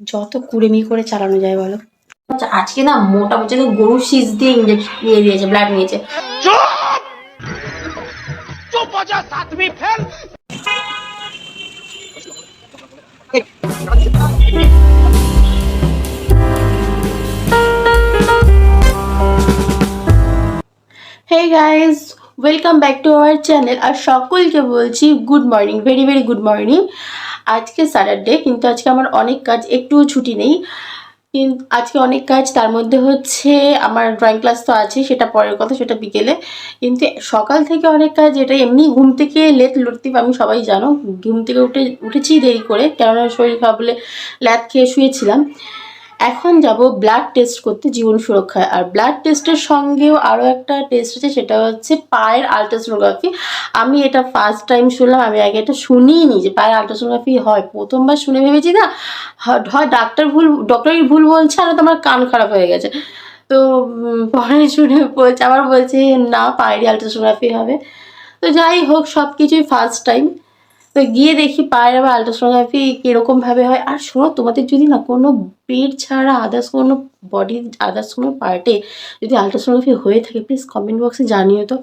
যত কুড়েমি করে চালানো যায় বলো। আচ্ছা আজকে না মোটামুটি গরু শীষ দিয়ে ইঞ্জেকশন নিয়ে দিয়েছে, ব্লাড নিয়েছে। Hey guys, welcome back to our channel. আর সকলকে বলছি good morning, very very good morning. আজকে স্যাটারডে, কিন্তু আজকে আমার অনেক কাজ, একটুও ছুটি নেই। কিন্তু আজকে অনেক কাজ, তার মধ্যে হচ্ছে আমার ড্রয়িং ক্লাস তো আছে, সেটা পরের কথা, সেটা বিকেলে। কিন্তু সকাল থেকে অনেক কাজ, এটা এমনি ঘুম থেকে লেট লতিফ, আমি সবাই জানো। ঘুম থেকে উঠেছি দেরি করে, কেননা শরীর খারাপ বলে ল্যাদ খেয়ে শুয়েছিলাম। এখন যাব ব্লাড টেস্ট করতে জীবন সুরক্ষায়। আর ব্লাড টেস্টের সঙ্গেও আরও একটা টেস্ট আছে, সেটা হচ্ছে পায়ের আলট্রাসোনোগ্রাফি। আমি এটা ফার্স্ট টাইম শুনলাম, আমি আগে এটা শুনিনি যে পায়ের আলট্রাসোনোগ্রাফি হয়। প্রথমবার শুনে ভেবেছি না হয় ডক্টরই ভুল বলছে, আর তো আমার কান খারাপ হয়ে গেছে। তো পরে শুনে বলছে, আবার বলছে না পায়েরই আলট্রাসোনোগ্রাফি হবে। তো যাই হোক, সব কিছুই ফার্স্ট টাইম। তো গিয়ে দেখি পায়ের আবার আলট্রাসোনোগ্রাফি কীরকমভাবে হয়। আর শোনো, তোমাদের যদি না কোনো পেট ছাড়া আদার্স কোনো বডির আদার্স কোনো পার্টে যদি আলট্রাসোনোগ্রাফি হয়ে থাকে, প্লিজ কমেন্ট বক্সে জানিও তো।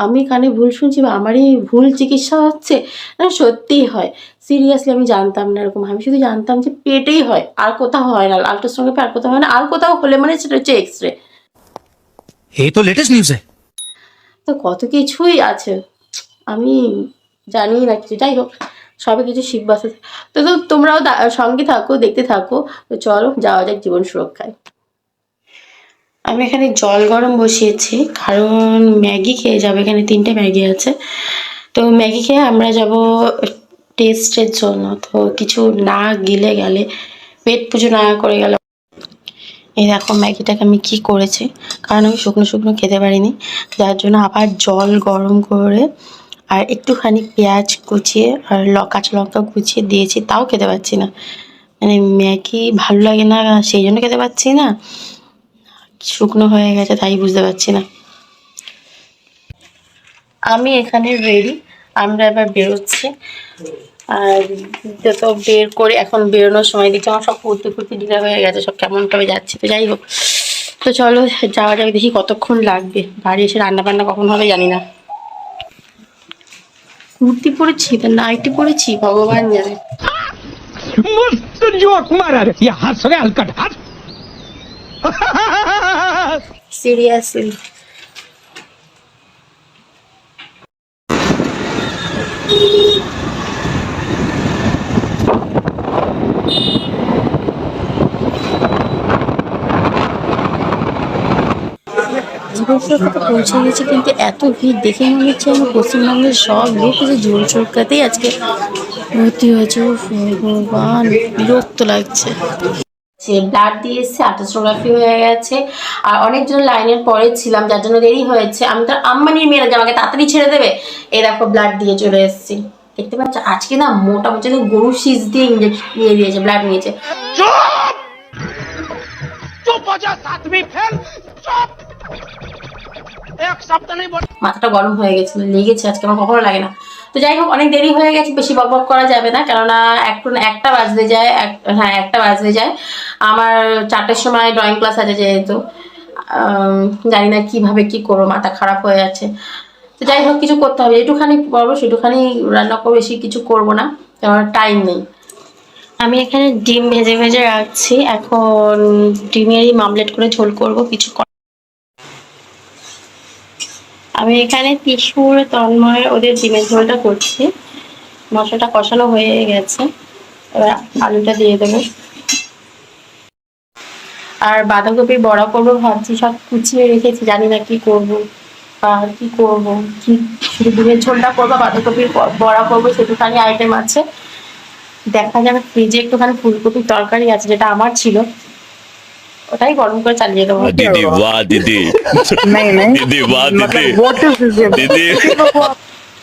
আমি কানে ভুল শুনছি বা আমারই ভুল চিকিৎসা হচ্ছে, না সত্যিই হয়। সিরিয়াসলি আমি জানতাম না এরকম, আমি শুধু জানতাম যে পেটেই হয়, আর কোথাও হয় না আলট্রাসোনোগ্রাফি, আর কোথাও হয় না। আর কোথাও হলে মানে সেটা হচ্ছে এক্স রে। এই তো লেটেস্ট নিউজ है। তো কত কিছুই আছে, আমি জানি না কিছু। যাই হোক, সবে কিছু শিখবা। তো তোমরাও সঙ্গে থাকো, দেখতে থাকো। তো চলো যাওয়া যাক জীবন সুরক্ষায়। আমি এখানে জল গরম বসিয়েছি, কারণ ম্যাগি খেয়ে যাবো। এখানে 3টে ম্যাগি আছে, তো ম্যাগি খেয়ে আমরা যাব টেস্টের জন্য। তো কিছু না গিলে গেলে, পেট পুজো না করে গেলে। এই দেখো ম্যাগিটাকে আমি কি করেছি, কারণ আমি শুকনো শুকনো খেতে পারিনি, যার জন্য আবার জল গরম করে আর একটুখানি পেঁয়াজ কুচিয়ে আর কাঁচা লঙ্কা কুচিয়ে দিয়েছি, তাও খেতে পাচ্ছি না। মানে ম্যাগি ভালো লাগে না সেই জন্য খেতে পাচ্ছি না, শুকনো হয়ে গেছে তাই বুঝতে পারছি না। আমি এখানে রেডি, আমরা এবার বেরোচ্ছি। আর যত বের করে এখন বেরোনোর সময় দিচ্ছে, আমার সব কুর্তি কুর্তি ঢিলা হয়ে গেছে, সব কেমন ভাবে যাচ্ছে। তো যাই হোক, তো চলো যাওয়া যাবে। দেখি কতক্ষণ লাগবে, বাড়ি এসে রান্না বান্না কখন হবে জানি না। কুর্তি পরেছি, তা নাইটি পরেছি, ভগবান জানে। मस्त जोक मारा रे ये हंस रे हलकट हंस সিরিয়াসলি জীবন সুরক্ষাতে পৌঁছে গেছে, কিন্তু এত ভিড় দেখে মনে হচ্ছে আমি পশ্চিমবঙ্গের সব লোক যে জীবন সুরক্ষাতেই আজকে ভর্তি হয়েছে। ভগবান, বিরক্ত লাগছে। ব্লাড দিয়ে এসছে, আলট্রাসোনোগ্রাফি হয়ে গেছে, আর অনেকজন লাইনের পরে ছিলাম, যার জন্য দেরি হয়েছে। আমি তো আম্বানির মেয়েরা যে আমাকে তাড়াতাড়ি ছেড়ে দেবে, এই দেখো ব্লাড দিয়ে চলে এসেছি। দেখতে পাচ্ছ আজকে না মোটামুটি গরু শীষ দিয়ে ইঞ্জেকশন নিয়ে দিয়েছে, ব্লাড নিয়েছে। মাথাটা গরম হয়ে গেছিল, লেগেছে আজকে, আমার কখনো লাগে না। তো যাই হোক, অনেক দেরি হয়ে গেছে, বেশি বক বক করা যাবে না, কেননা একটা বাজতে যায়। হ্যাঁ, একটা বাজতে যায়। আমার 4টের সময় ড্রয়িং ক্লাস আছে যেহেতু। জানি না কিভাবে কি করবো, মাথা খারাপ হয়ে যাচ্ছে। তো যাই হোক, কিছু করতে হবে, একটুখানি করবো, সেটুখানি রান্না করবো, বেশি কিছু করবো না, কারণ টাইম নেই। আমি এখানে ডিম ভেজে ভেজে রাখছি, এখন ডিমেরই মামলেট করে ঝোল করবো কিছু। আমি এখানে তিসুর তন্ময় ওদের ডিমের ঝোলটা করছি। মশলাটা কষানো হয়ে গেছে, এবার আলুটা দিয়ে দেবো। আর বাঁধাকপির বড়া করবো ভাবছি, সব কুচিয়ে রেখেছি, জানি না কি করবো আর কি করবো। কি শুধু ডিমের ঝোলটা করবো, বাঁধাকপির বড়া করবো, সেটুখানি আইটেম আছে। দেখা যাবে। ফ্রিজে একটুখানি ফুলকপির তরকারি আছে, যেটা আমার ছিল, ওটাই গরম করে চালিয়ে দেবো। दीदी वाह दीदी नहीं नहीं, दीदी वाह दीदी what is this? दीदी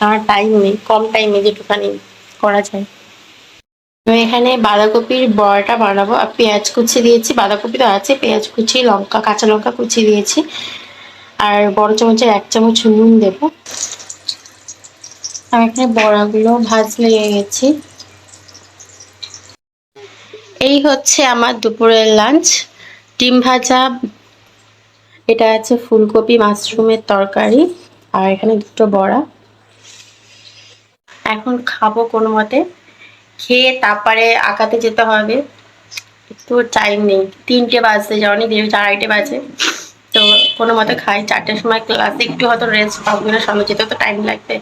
আমার টাইম নেই, কম টাইমে যেটুখানি করা যায়। আমি এখানে বাঁধাকপির বড়াটা বানাবো, আর পেঁয়াজ কুচি দিয়েছি, বাঁধাকপি তো আছে, পেঁয়াজ কুচি, লঙ্কা, কাঁচা লঙ্কা কুচি দিয়েছি, আর বড় চামচের 1 চামচ নুন দেবো। আমি এখানে বড়াগুলো ভাজ লেগে গেছি। এই হচ্ছে আমার দুপুরের লাঞ্চ। ডিম ভাজা, এটা আছে ফুলকপি মাশরুমের তরকারি, আর এখানে দুটো বড়া। এখন খাবো কোনো মতে, খেয়ে তারপরে আঁকাতে যেতে হবে। একটু টাইম নেই, 3টে বাজতে যাওনি, 2:30 বাজে। তো কোনো মতে খাই, 4টের সময় ক্লাসে একটু হয়তো রেস্ট পাবো না, সামনে যেতে তো টাইম লাগবে।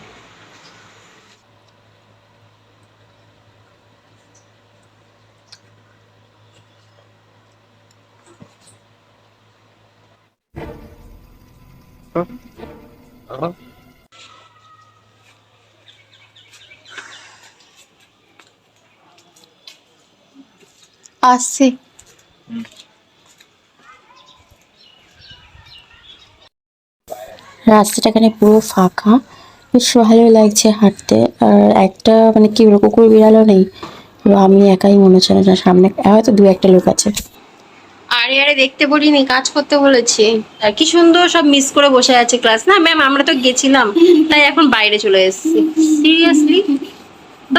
আসছি। রাস্তাটা এখানে পুরো ফাঁকা, বেশ ভালোই লাগছে হাঁটতে। আর একটা মানে কি বলবো, কুকুর বিড়ালও নেই, পুরো আমি একাই মনে হচ্ছে না, সামনে হয়তো 2-1টা লোক আছে। আরে আরে দেখতে বলিনি, কাজ করতে বলেছি। আর কি সুন্দর সব মিস করে বসে আছে ক্লাস। না ম্যাম, আমরা তো গেছিলাম, তাই এখন বাইরে চলে এসেছি। সিরিয়াসলি?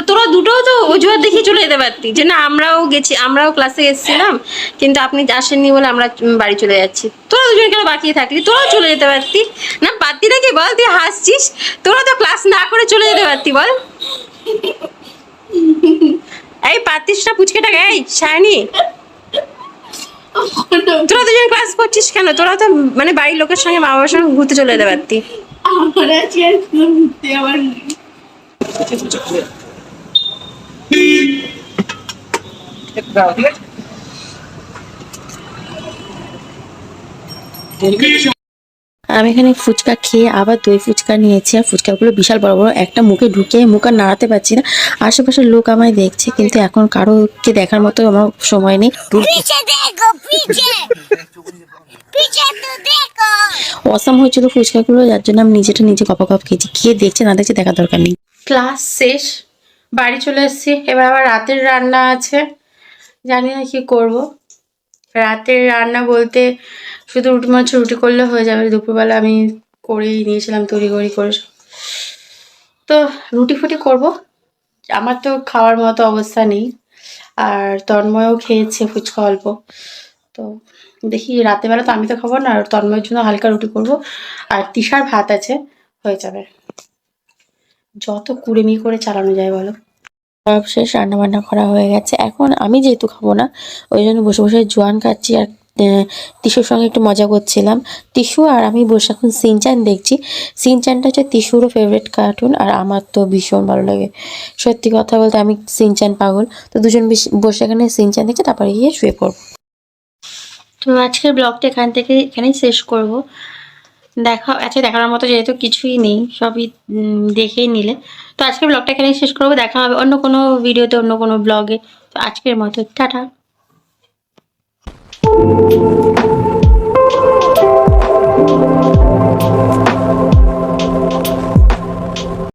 তোরা দুটোও তো অজুহাত দেখিয়ে চলে যেতে পারতি, যে না আমরাও গেছি, আমরাও ক্লাসে এসেছিলাম, কিন্তু আপনি আসেননি বলে আমরা বাড়ি চলে যাচ্ছি। তোরা দুজন কেন বাকি থাকলি? তোরাও চলে যেতে পারতি না? পারতি নাকি বল? তুই হাসছিস। তোরা তো ক্লাস না করে চলে যেতে পারতি, বল। এই পারতিস না পুচকেটাকে? এই শায়নি, তোরা দুজন ক্লাস করছিস কেন? তোরা তো মানে বাড়ির লোকের সঙ্গে, মা বাবার সঙ্গে ঘুরতে চলে যেতে পারতি। আমি এখানে ফুচকা খেয়ে আবার দই ফুচকা নিয়েছি, আর ফুচকাগুলো বিশাল বড় বড়। একটা মুখে ঢুকে মুখ আর নাড়াতে পারছি না। আশেপাশের লোক আমায় দেখছে, কিন্তু এখন কারোকে দেখার মতো আমার সময় নেই। অসাম হয়েছিল ফুচকাগুলো, যার জন্য আমি নিজে কপা কপ খেয়েছি। খেয়ে দেখছে না দেখছে দেখার দরকার নেই। ক্লাস শেষ, বাড়ি চলে এসেছি। এবার আবার রাতের রান্না আছে, জানি না কি করব। রাতের রান্না বলতে শুধু রুটি করলে হয়ে যাবে। দুপুরবেলা আমি করেই নিয়েছিলাম, তৈরি করে। তো রুটি ফুটি করবো। আমার তো খাওয়ার মতো অবস্থা নেই, আর তন্ময়ও খেয়েছে ফুচকা অল্প। তো দেখি রাতের বেলা তো আমি তো খাবো না, আর তন্ময়ের জন্য হালকা রুটি করব, আর তিশার ভাত আছে, হয়ে যাবে। যত কুড়েমি করে চালানো যায় বলো। সব শেষ, রান্না বান্না করা হয়ে গেছে। এখন আমি যেহেতু খাবো না, ওই জন্য বসে বসে জোয়ান খাচ্ছি, আর টিসুর সঙ্গে একটু মজা করছিলাম। টিসু আর আমি বসে এখন সিনচ্যান দেখছি। সিনচ্যানটা হচ্ছে টিসুরও ফেভারিট কার্টুন, আর আমার তো ভীষণ ভালো লাগে। সত্যি কথা বলতে আমি সিনচ্যান পাগল। তো দুজন বসে এখানে সিনচ্যান দেখছি, তারপরে গিয়ে শুয়ে পড়বো। তো আজকের ব্লগটা এখানেই শেষ করব। দেখার মতো যেহেতু কিছুই নেই, সবই দেখেই নিলে। তো আজকের ব্লগটা এখানেই শেষ করবো। দেখা হবে অন্য কোনো ভিডিওতে, অন্য কোনো ব্লগে। তো আজকের মতো টাটা।